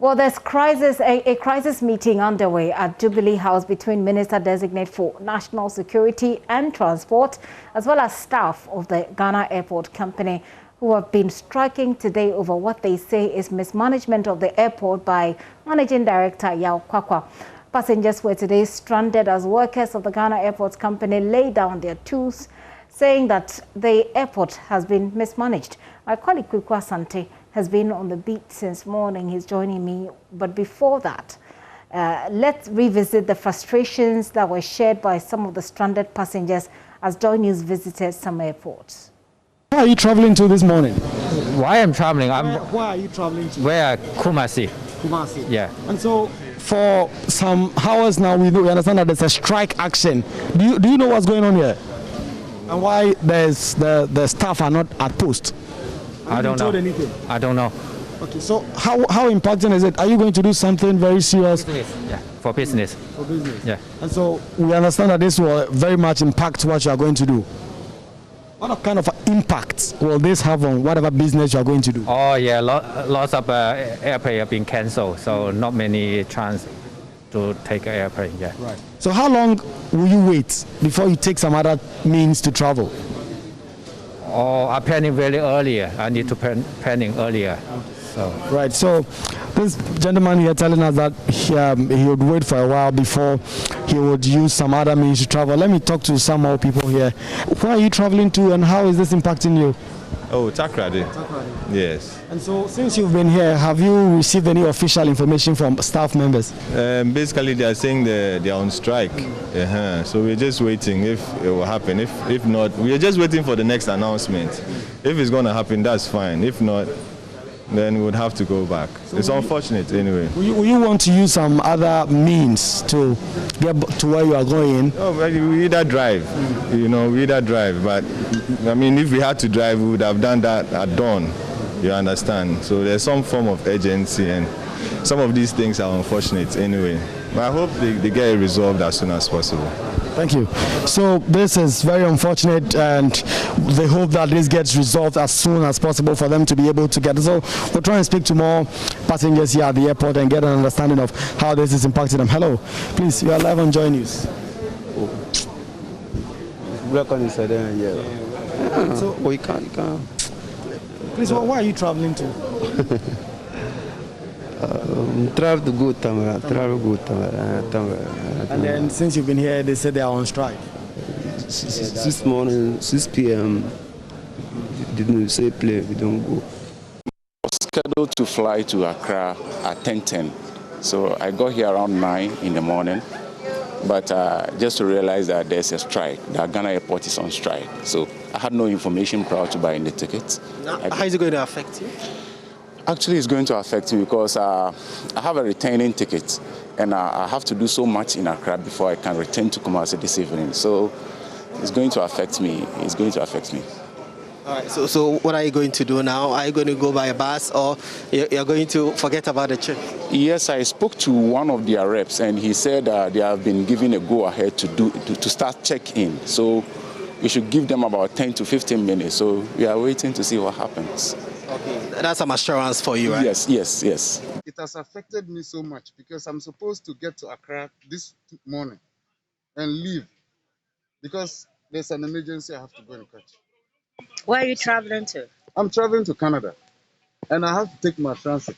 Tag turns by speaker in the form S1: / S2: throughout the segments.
S1: Well, there's a crisis meeting underway at Jubilee House between Minister Designate for National Security and Transport, as well as staff of the Ghana Airport Company, who have been striking today over what they say is mismanagement of the airport by Managing Director Yao Kwakwa. Passengers were today stranded as workers of the Ghana Airport Company lay down their tools, saying that the airport has been mismanaged. My colleague Kukwa Sante has been on the beat since morning. He's joining me. But before that, let's revisit the frustrations that were shared by some of the stranded passengers as JoyNews visited some airports.
S2: Where are you traveling to this morning?
S3: Why I'm traveling?
S2: Where are you traveling to?
S3: Where? Kumasi.
S2: Kumasi.
S3: Yeah.
S2: And so for some hours now, we understand that there's a strike action. Do you know what's going on here? And why the staff are not at post?
S3: I don't know.
S2: Anything?
S3: I don't know.
S2: Okay, so how important is it? Are you going to do something very serious?
S3: Yeah, for business.
S2: For business?
S3: Yeah.
S2: And so we understand that this will very much impact what you are going to do. What kind of impact will this have on whatever business you are going to do?
S3: Oh, yeah, lots of airplane have been cancelled, so not many chance to take an airplane, yeah.
S2: Right. So how long will you wait before you take some other means to travel?
S3: Oh, I'm planning very earlier. I need to planning earlier. So.
S2: Right. So this gentleman here telling us that he would wait for a while before he would use some other means to travel. Let me talk to some more people here. Where are you traveling to and how is this impacting you?
S4: Oh, Takrady. Yes. And
S2: so since you've been here, have you received any official information from staff members?
S4: Basically, they are saying they are on strike. So we're just waiting if it will happen. If not, we are just waiting for the next announcement. If it's going to happen, that's fine. If not, then we would have to go back. So it's unfortunate anyway.
S2: Will you want to use some other means to get to where you are going?
S4: Oh, we either drive, we either drive. But I mean, if we had to drive, we would have done that at dawn. You understand? So there's some form of urgency, and some of these things are unfortunate anyway. But I hope they get it resolved as soon as possible.
S2: Thank you. So this is very unfortunate, and they hope that this gets resolved as soon as possible for them to be able to get it. So we'll try and speak to more passengers here at the airport and get an understanding of how this is impacting them. Hello, please, you are live on JoyNews. So we can't. Please, where are you traveling to?
S5: Travel to go Tamara.
S2: And then since you've been here, they said they are on strike.
S5: This morning, 6 p.m. Didn't say play, we don't go.
S6: I was scheduled to fly to Accra at 10:10. So I got here around 9 in the morning. But just to realize that there's a strike, that Ghana Airport is on strike. So I had no information prior to buying the tickets.
S7: How is it going to affect you?
S6: Actually, it's going to affect me because I have a returning ticket, and I have to do so much in Accra before I can return to Kumasi this evening. So it's going to affect me. It's going to affect me.
S7: All right. So what are you going to do now? Are you going to go by a bus, or you're going to forget about the trip?
S6: Yes, I spoke to one of their reps, and he said they have been given a go-ahead to start check-in. So we should give them about 10 to 15 minutes. So we are waiting to see what happens.
S7: Okay, that's some assurance for you, right?
S6: Yes.
S8: It has affected me so much because I'm supposed to get to Accra this morning and leave because there's an emergency I have to go and catch.
S9: Where are you traveling to?
S8: I'm traveling to Canada, and I have to take my transit.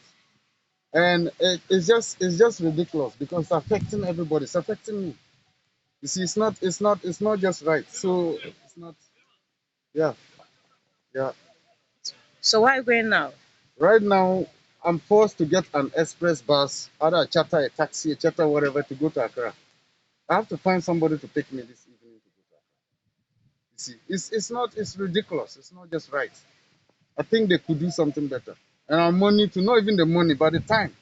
S8: And it's just ridiculous because it's affecting everybody. It's affecting me. You see, it's not just right. So it's not. Yeah.
S9: So where are you going now?
S8: Right now, I'm forced to get an express bus, either a charter, a taxi, a charter, whatever, to go to Accra. I have to find somebody to take me this evening to go to Accra. You see, it's ridiculous. It's not just right. I think they could do something better. And our money, to not even the money, but the time.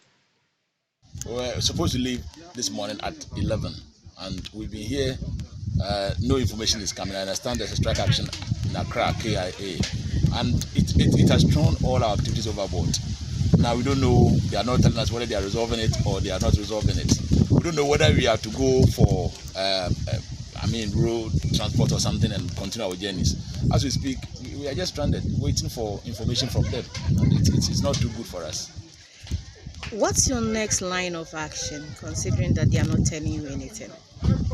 S10: We're supposed to leave this morning at 11, and we've been here. No information is coming. I understand there's a strike action in Accra, KIA. And it has thrown all our activities overboard. Now we don't know, they are not telling us whether they are resolving it or they are not resolving it. We don't know whether we have to go for, road transport or something and continue our journeys. As we speak, we are just stranded, waiting for information from them. And it's not too good for us.
S9: What's your next line of action, considering that they are not telling you anything?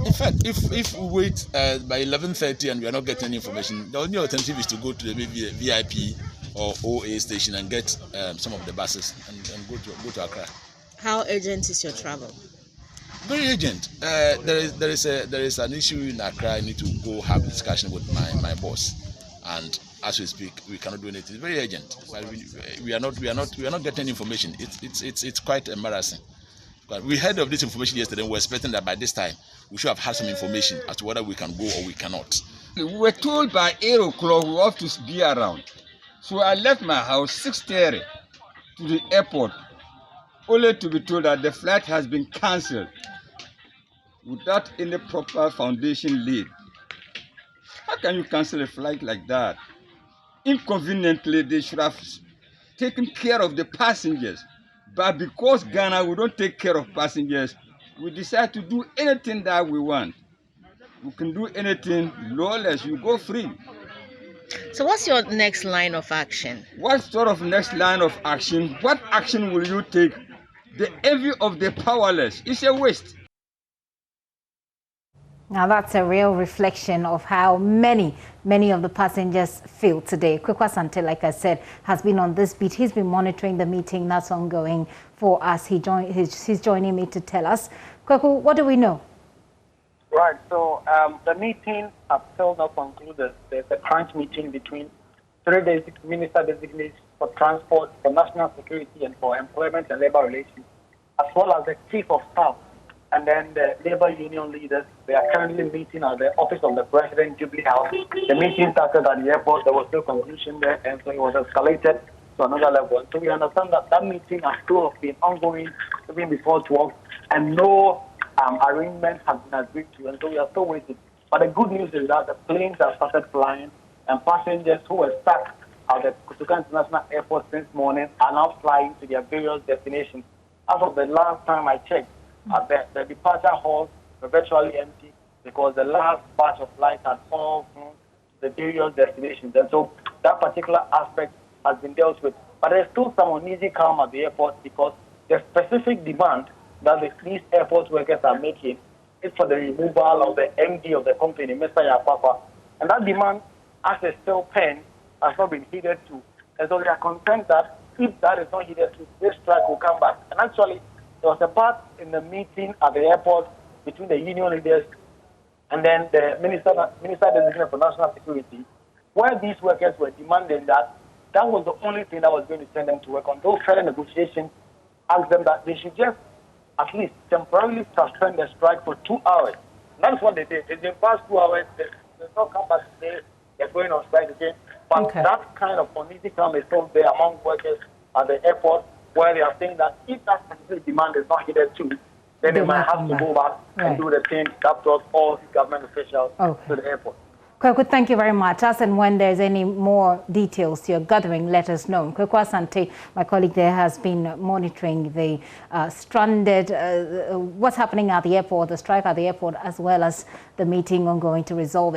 S10: In fact, if we wait by 11:30 and we are not getting any information, the only alternative is to go to the maybe VIP or OA station and get some of the buses and go to Accra.
S9: How urgent is your travel?
S10: Very urgent. There is an issue in Accra. I need to go have a discussion with my boss, and as we speak, we cannot do anything. It's very urgent. But we are not getting information. It's quite embarrassing. But we heard of this information yesterday. We're expecting that by this time we should have had some information as to whether we can go or we cannot.
S11: We were told by 8 o'clock we have to be around. So I left my house 6:30 to the airport, only to be told that the flight has been cancelled without any proper foundation laid. How can you cancel a flight like that? Inconveniently, they should have taken care of the passengers. But because Ghana, we don't take care of passengers, we decide to do anything that we want. We can do anything lawless, you go free.
S9: So what's your next line of action?
S11: What sort of next line of action? What action will you take? The envy of the powerless is a waste.
S1: Now that's a real reflection of how many of the passengers feel today. Kwekwa Sante, like I said, has been on this beat. He's been monitoring the meeting that's ongoing for us. He's joining me to tell us. Kwekwa, what do we know?
S12: Right, so the meeting has still not concluded. There's a crunch meeting between 3 minister designates for transport, for national security, and for employment and labor relations, as well as the chief of staff. And then the labor union leaders, they are currently meeting at the office of the president, Jubilee House. The meeting started at the airport. There was no conclusion there, and so it was escalated to another level. And so we understand that that meeting has still been ongoing even before 12, and no arrangement has been agreed to, and so we are still waiting. But the good news is that the planes have started flying, and passengers who were stuck at the Kutuka International Airport since morning are now flying to their various destinations. As of the last time I checked, the departure halls were virtually empty because the last batch of flights had all gone to the various destinations. And so that particular aspect has been dealt with. But there's still some uneasy calm at the airport because the specific demand that these airport workers are making is for the removal of the MD of the company, Mr. Yapapa. And that demand, as is still pen, has not been heeded to. And so we are concerned that if that is not heeded to, this strike will come back. And actually, there was a part in the meeting at the airport between the union leaders and then the minister designated for national security, where these workers were demanding that was the only thing that was going to send them to work on. Those further negotiations asked them that they should just at least temporarily suspend the strike for 2 hours. And that's what they did. In the past 2 hours, they not come back to say they're going on strike again. But that kind of uneasy calm is still there among workers at the airport, where they are saying that if that specific demand is not heeded to, then they might have to go back and do the same that brought all government officials to the airport.
S1: Kwekwa, thank you very much. As and when there's any more details you're gathering, let us know. Kwekwa Sante, my colleague there, has been monitoring the stranded, what's happening at the airport, the strike at the airport, as well as the meeting ongoing to resolve it.